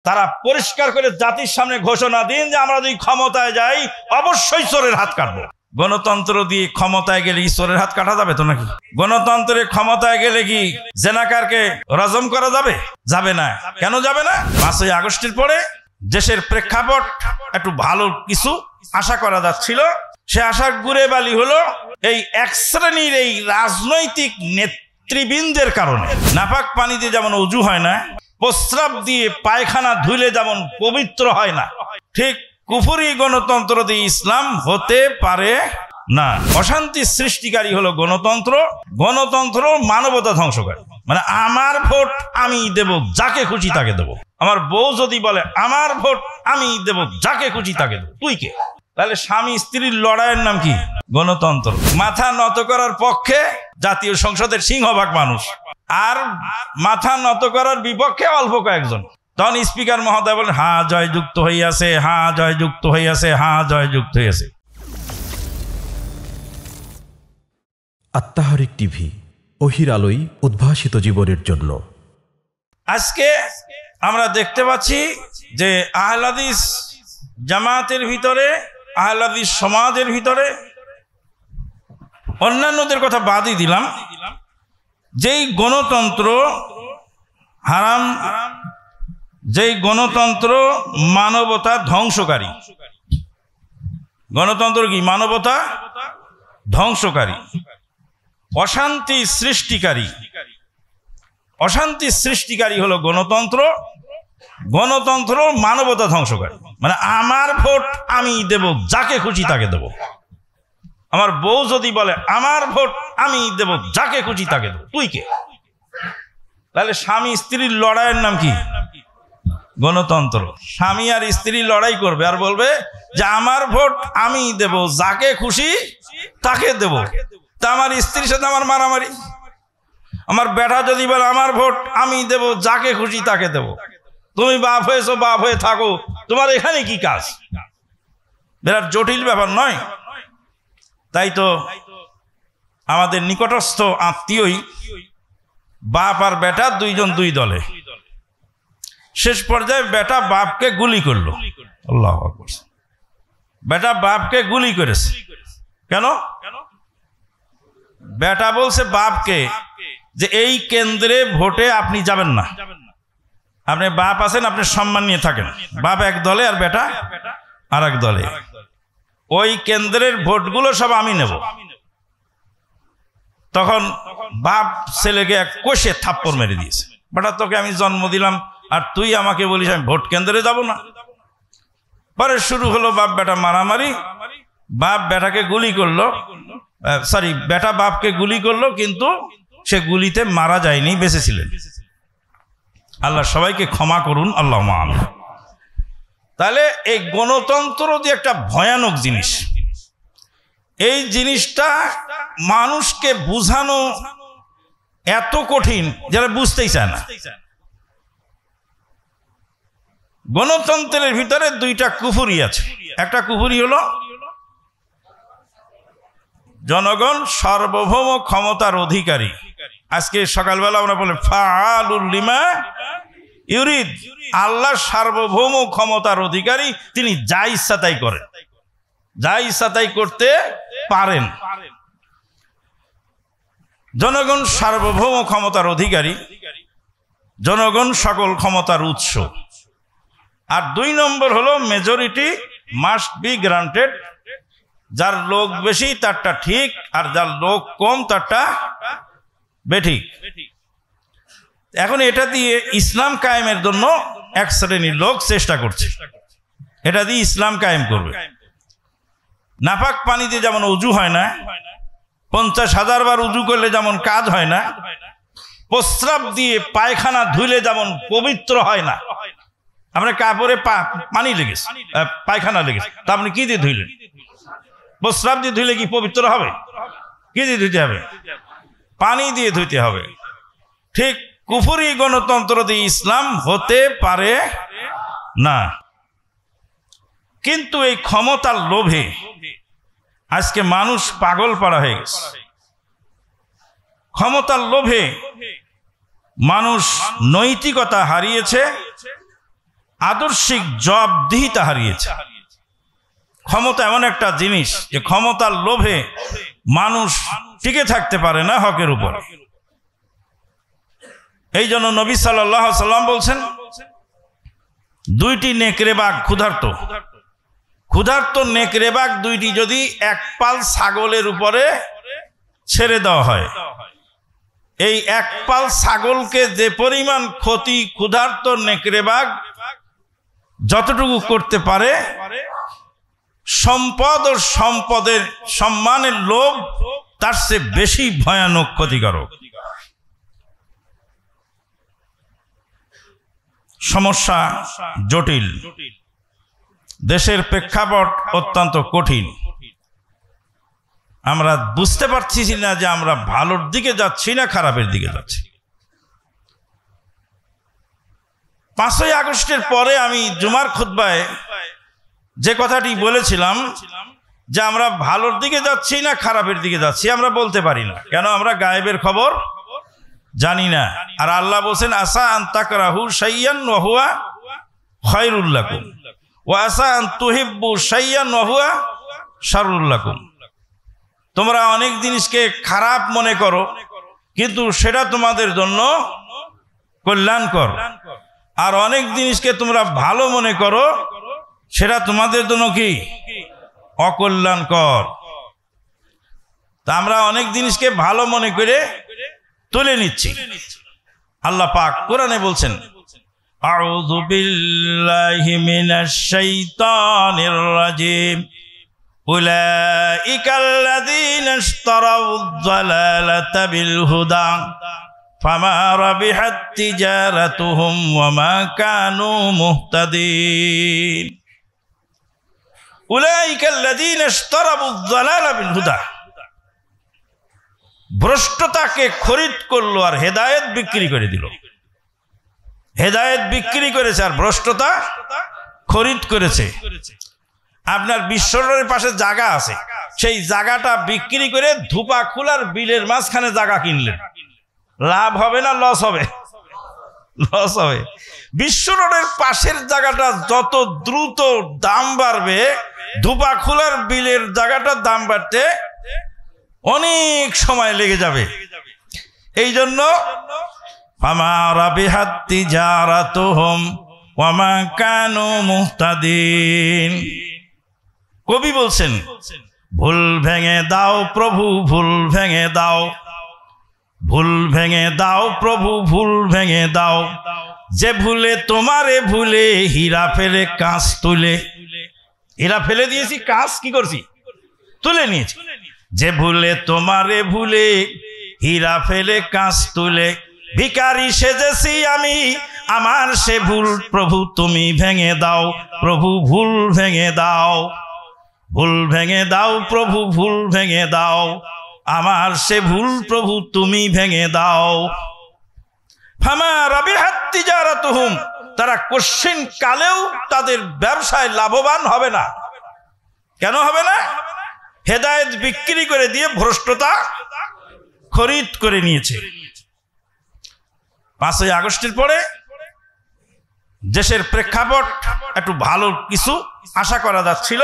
তারা পরিষ্কার করে জাতির সামনে ঘোষণা দিন যে আমরা যদি ক্ষমতায় যাই অবশ্যই চোরের হাত কাটবো। গণতন্ত্র দিয়ে ক্ষমতায় গেলে কি চোরের হাত কাটা যাবে তো নাকি? গণতন্ত্রের ক্ষমতায় গেলে কি জেনাকারকে রজম করা যাবে? যাবে না। কেন যাবে না? 5ই আগস্টের পরে দেশের প্রেক্ষাপট একটু ভালো কিছু আশা করা যাচ্ছিল, সে আশার গুড়ে বালি হলো এই এক শ্রেণীর এই রাজনৈতিক নেতৃবৃন্দের কারণে। নাপাক পানি দিয়ে যেমন অজু হয় না, প্রস্রাব দিয়ে পায়খানা ধুইলে যেমন পবিত্র হয় না, ঠিক কুফরি গণতন্ত্র দিয়ে ইসলাম হতে পারে না। অশান্তি সৃষ্টিকারী হলো গণতন্ত্র। গণতন্ত্র মানবতা ধ্বংসকারী। মানে আমার ভোট আমি দেব, যাকে খুশি তাকে দেব। আমার বউ যদি বলে আমার ভোট আমি দেব, যাকে খুশি তাকে দেব, তুই কে? তাহলে স্বামী স্ত্রীর লড়াইয়ের নাম কি? গণতন্ত্র। মাথা নত করার পক্ষে জাতীয় সংসদের সিংহভাগ মানুষ, আর মাথা নত করার বিপক্ষে অল্প কয়েকজন। তখন স্পিকার মহোদয় বলেন হ্যাঁ জয়যুক্ত হইয়াছে, হ্যাঁ জয়যুক্ত হইয়াছে, হ্যাঁ জয়যুক্ত হইয়াছে। আত্মাহারিক টিভি, ওহির আলোয় উদ্ভাসিত জীবনের জন্য। আজকে আমরা দেখতে পাচ্ছি যে আহলে হাদিস জামাতের ভিতরে, আহলে হাদিস সমাজের ভিতরে, অন্যান্যদের কথা বাদই দিলাম, যেই গণতন্ত্র হারাম, যেই গণতন্ত্র মানবতা ধ্বংসকারী। গণতন্ত্র কি? মানবতা ধ্বংসকারী, অশান্তি সৃষ্টিকারী। অশান্তি সৃষ্টিকারী হলো গণতন্ত্র। গণতন্ত্র মানবতা ধ্বংসকারী। মানে আমার ভোট আমি দেব, যাকে খুশি তাকে দেব। আমার বউ যদি বলে আমার ভোট আমি দেব, যাকে খুশি তাকে দেব, তুই কে? তাহলে স্বামী স্ত্রীর লড়াইয়ের নাম কি? গণতন্ত্র। স্বামী আর স্ত্রী লড়াই করবে আর বলবে যে আমার ভোট আমি দেব, যাকে খুশি তাকে দেব। তা আমার স্ত্রীর সাথে আমার মারামারি। আমার বেটা যদি বলে আমার ভোট আমি দেব, যাকে খুশি তাকে দেব, তুমি বাপ হয়েছো, বাপ হয়ে থাকো, তোমার এখানে কি কাজ? বিরাট জটিল ব্যাপার নয়? তাই তো আমাদের নিকটস্থ আত্মীয়ই বাপ আর বেটা দুইজন দুই দলে। শেষ পর্যায়ে বেটা বাপকে গুলি করলো। আল্লাহু আকবার। বেটা বাপকে গুলি করেছে। কেন? বেটা বলছে বাপকে যে এই কেন্দ্রে ভোটে আপনি যাবেন না, আপনি বাপ আছেন, আপনি সম্মান নিয়ে থাকেন। বাপ এক দলে আর বেটা আর এক দলে। ওই কেন্দ্রের ভোটগুলো সব আমি নেব। তখন বাপ ছেলেকে এক কষে থাপ্পড় মেরে দিয়েছে। বেটা তোকে আমি জন্ম দিলাম আর তুই আমাকে বলিস আমি ভোট কেন্দ্রে যাব না? পরে শুরু হলো বাপ বেটা মারামারি। বাপ বেটাকে গুলি করলো, সরি বেটা বাপকে গুলি করলো, কিন্তু সে গুলিতে মারা যায়নি, বেঁচে ছিলেন। আল্লাহ সবাইকে ক্ষমা করুন, আল্লাহ আমিন। তাহলে এই গণতন্ত্র যে একটা ভয়ানক জিনিস, এই জিনিসটা মানুষকে বুঝানো এত কঠিন যারা বুঝতেই চায় না। গণতন্ত্রের ভিতরে দুইটা কুফরি আছে। একটা কুফরি হলো জনগণ সার্বভৌম ক্ষমতার অধিকারী। আজকে সকালবেলা আমরা বলি ফাআলুল লিমা ইউরিদ। আল্লাহ সার্বভৌম ক্ষমতার অধিকারী, তিনি যা ইচ্ছা তাই করেন, যা ইচ্ছা তাই করতে পারেন। জনগণ সার্বভৌম ক্ষমতার অধিকারী, জনগণ সকল ক্ষমতার উৎস। আর 2 নম্বর হলো মেজরিটি মাস্ট বি গ্রান্টেড। যার লোক বেশি তারটা ঠিক, আর যার লোক কম তারটা বেঠিক। এখন এটা দিয়ে ইসলাম কায়েমের জন্য এক শ্রেণীর লোক চেষ্টা করছে, এটা দিয়ে ইসলাম কায়েম করবে। নাপাক পানি দিয়ে যেমন অজু হয় না, 50,000 বার উজু করলে যেমন কাজ হয় না, প্রস্রাব দিয়ে পায়খানা ধুইলে যেমন পবিত্র হয় না। আপনার কাপড়ে পানি লেগেছে, পায়খানা লেগেছে, তা আপনি কি দিয়ে ধুইলেন? প্রস্রাব দিয়ে ধুইলে কি পবিত্র হবে? কি দিয়ে ধুইতে হবে? পানি দিয়ে ধুইতে হবে। ঠিক কুফরি গণতন্ত্র দিয়ে ইসলাম হতে পারে না। কিন্তু এই ক্ষমতার লোভে আজকে মানুষ পাগল পাড়া হয়ে গেছে। ক্ষমতার লোভে মানুষ নৈতিকতা হারিয়েছে, আদর্শিক জবাবদিহিতা হারিয়েছে। ক্ষমতা এমন একটা জিনিস যে ক্ষমতার লোভে মানুষ টিকে থাকতে পারে না হকের উপর। এই জন্য নবী সাল্লাল্লাহু আলাইহি সাল্লাম বলছেন, দুইটি নেকড়ে বাঘ ক্ষুধার্ত নেকড়ে বাঘ দুইটি যদি এক পাল ছাগলের উপরে ছেড়ে দেওয়া হয়, এই এক পাল ছাগলকে যে পরিমাণ ক্ষতি ক্ষুধার্ত নেকড়ে বাঘ যতটুকু করতে পারে, সম্পদ ও সম্পদের সম্মানের লোভ তার চেয়ে বেশি ভয়ানক ক্ষতিকারক। সমস্যা জটিল, দেশের প্রেক্ষাপট অত্যন্ত কঠিন। আমরা বুঝতে পারছি না যে আমরা ভালোর দিকে যাচ্ছি না খারাপের দিকে যাচ্ছি। 5ই আগস্টের পরে আমি জুমার খুতবায় যে কথাটি বলেছিলাম যে আমরা ভালোর দিকে যাচ্ছি না খারাপের দিকে যাচ্ছি আমরা বলতে পারি না, কেন? আমরা গায়েবের খবর জানি না। আর আল্লাহ বলেন, আসা আন তাকরাহু শাইয়ান ওয়া হুয়া খায়রুল লাকুম ওয়া আসা আন তুহিব্বু শাইয়ান ওয়া হুয়া শাররুল লাকুম। তোমরা অনেক জিনিসকে খারাপ মনে করো কিন্তু সেটা তোমাদের জন্য কল্যাণকর, আর অনেক জিনিসকে তোমরা ভালো মনে করো সেটা তোমাদের জন্য কি অকল্যাণকর। তা আমরা অনেক জিনিসকে ভালো মনে করে তুলে নিচ্ছি। আল্লাহ পাক কোরআনে বলছেন, আউযু বিল্লাহি মিনাশ শাইতানির রাজিম, উলাইকাল্লাযীনা ইশতারাউয যালালাতা বিল হুদা ফামা রাবিহাত তিজারাতুহুম ওয়া মা কানু মুহতাদিন। উলাইকাল্লাযীনা ইশতারাউয যালালা বিল হুদা, ভ্রষ্টতাকে খরিদ করলো আর হেদায়েত বিক্রি করে দিল। হেদায়েত বিক্রি করেছে আর ভ্রষ্টতা খরিদ করেছে। আপনার বিশ্বরের পাশে জায়গা আছে, সেই জায়গাটা বিক্রি করে ধুপা খোলার বিলের মাঝখানে জায়গা কিনলেন, লাভ হবে না লস হবে? লস হবে। বিশ্ব রোডের পাশের জায়গাটা যত দ্রুত দাম বাড়বে, ধুপা খোলার বিলের জায়গাটার দাম বাড়তে অনেক সময় লেগে যাবে। এই জন্য ফামা রাবিহাত তিজারাতুহুম ওয়া মা কানু মুহতাদিন। কবি বলছেন, ভুল ভেঙে দাও প্রভু ভুল ভেঙে দাও, ভুল ভেঙে দাও প্রভু ভুল ভেঙে দাও, যে ভুলে তোমারে ভুলে হীরা ফেলে কাঁচ তুলে। হীরা ফেলে দিয়েছি, কাঁচ কি করছি? তুলে নিয়েছি। যে ভুলে তোমারে ভুলে হীরা ফেলে কাঁচ তুলে, ভিখারি সেজেছি আমি আমার সে ভুল প্রভু তুমি ভেঙে দাও, প্রভু ভুল ভেঙে দাও। ভুল ভেঙে দাও প্রভু ভুল ভেঙে দাও, আমার সে ভুল প্রভু তুমি ভেঙে দাও। ফামা রাবিহাত তিজারাতুহুম, তারা কোশ্চিন কালেও তাদের ব্যবসায় লাভবান হবে না। কেন হবে না? হেদায়েত বিক্রি করে দিয়ে ভ্রষ্টতা খরিদ করে নিয়েছে। 5ই আগস্টের পরে দেশের প্রেক্ষাপট একটু ভালো কিছু আশা করা যাচ্ছিল,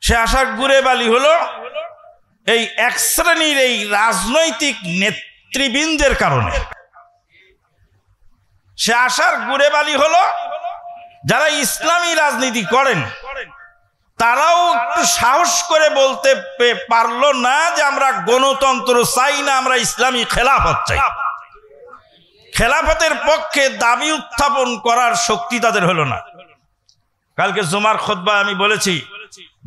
সে আশার গুড়ে বালি হলো এই এক শ্রেণীর এই রাজনৈতিক নেতৃবৃন্দের কারণে। সে আশার গুড়ে বালি হলো যারা ইসলামী রাজনীতি করেন, তারাও একটু সাহস করে বলতে পারলো না যে আমরা গণতন্ত্র চাই না, আমরা ইসলামী খেলাফত চাই। খেলাফতের পক্ষে দাবি উত্থাপন করার শক্তি তাদের হলো না। কালকে জুমার খুতবায় আমি বলেছি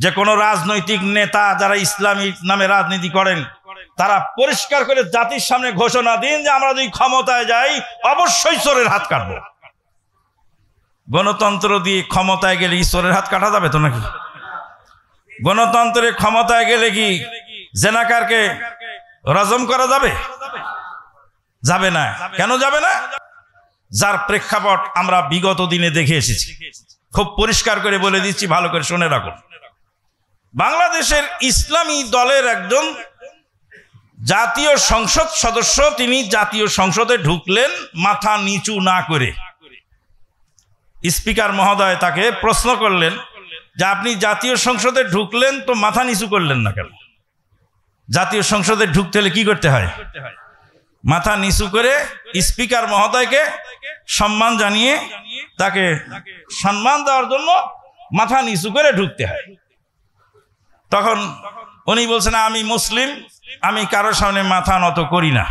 যে কোন রাজনৈতিক নেতা যারা ইসলামী নামে রাজনীতি করেন, তারা পরিষ্কার করে জাতির সামনে ঘোষণা দিন যে আমরা যদি ক্ষমতায় যাই অবশ্যই চোরের হাত কাটবো। গণতন্ত্র দিয়ে ক্ষমতায় গেলে চোরের হাত কাটা যাবে তো নাকি? গণতন্ত্রের ক্ষমতায় গেলে কি জেনাকারকে রজম করা যাবে? যাবে না। কেন যাবে না? যার প্রেক্ষাপট আমরা বিগত দিনে দেখে এসেছি। খুব পরিষ্কার করে বলে দিচ্ছি, ভালো করে শুনে রাখুন। বাংলাদেশের ইসলামী দলের একজন জাতীয় সংসদ সদস্য, তিনি জাতীয় সংসদে ঢুকলেন মাথা নিচু না করে। স্পিকার মহোদয় তাকে প্রশ্ন করলেন যে আপনি জাতীয় সংসদে ঢুকলেন তো মাথা নিচু করলেন না কেন? জাতীয় সংসদে ঢুকতে হলে কি করতে হয়? মাথা নিচু করে স্পিকার মহোদয়কে সম্মান জানিয়ে তাকে সম্মান দেওয়ার জন্য মাথা নিচু করে ঢুকতে হয়। তখন উনি বলছেন, আমি মুসলিম, আমি কারোর সামনে মাথা নত করি না।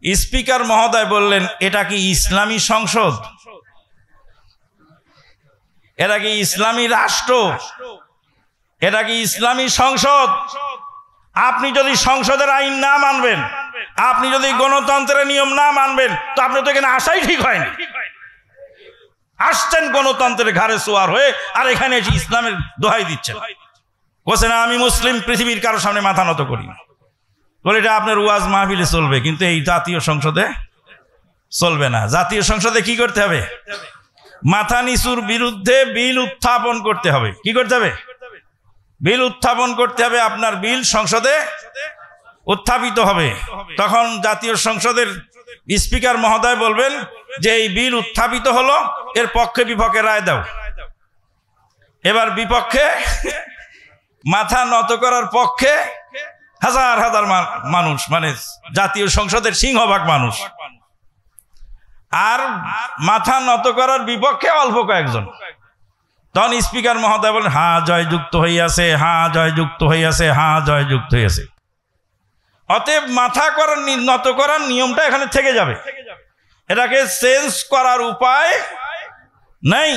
স্পিকার মহোদয় বললেন, এটা কি ইসলামী সংসদ? এটা কি ইসলামী রাষ্ট্র? এটা কি ইসলামী সংসদ? আপনি যদি সংসদের আইন না মানবেন, আপনি যদি গণতন্ত্রের নিয়ম না মানবেন, তো আপনি তো এখানে আসাই ঠিক হয়নি। আসছেন গণতন্ত্রের ঘাড়ে সোয়ার হয়ে, আর এখানে এসে ইসলামের দোহাই দিচ্ছেন। বলছে না, আমি মুসলিম, পৃথিবীর কারোর সামনে মাথা নত করি না। বলে এটা আপনার ওয়াজ মাহফিলে চলবে, কিন্তু এই জাতীয় সংসদে চলবে না। জাতীয় সংসদে কি করতে হবে? মাথা নিচুর বিরুদ্ধে বিল উত্থাপন করতে হবে। কি করতে হবে? বিল উত্থাপন করতে হবে। আপনার বিল সংসদে উত্থাপিত হবে। তখন জাতীয় সংসদের স্পিকার মহোদয় বলবেন যে এই বিল উত্থাপিত হলো, এর পক্ষে বিপক্ষে রায় দাও। এবার বিপক্ষে মাথা নত করার পক্ষে হাজার হাজার মানুষ, মানে জাতীয় সংসদের সিংহভাগ মানুষ, আর মাথা নত করার বিপক্ষে অল্প কয়েকজন। তখন স্পিকার মহোদয় বলেন, হ্যাঁ জয়যুক্ত হইয়াছে, হ্যাঁ জয়যুক্ত হইয়াছে, হ্যাঁ জয়যুক্ত হইয়াছে। অতএব মাথা করার নত করার নিয়মটা এখানে থেকে যাবে, এটাকে চেঞ্জ করার উপায় নেই।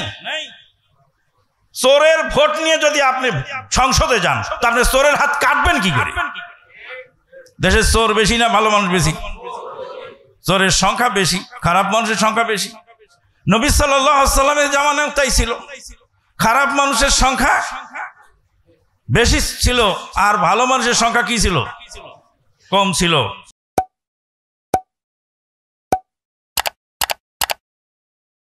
চোরের ভোট নিয়ে যদি আপনি সংসদে যান, তো আপনি চোরের হাত কাটবেন কি করে? দেশে চোর বেশি না ভালো মানুষ বেশি? চোরের সংখ্যা বেশি, খারাপ মানুষের সংখ্যা বেশি। নবী সাল্লাল্লাহু আলাইহি ওয়াসাল্লামের জামানায় তাই ছিল, খারাপ মানুষের সংখ্যা বেশি ছিল, আর ভালো মানুষের সংখ্যা কি ছিল? কম ছিল।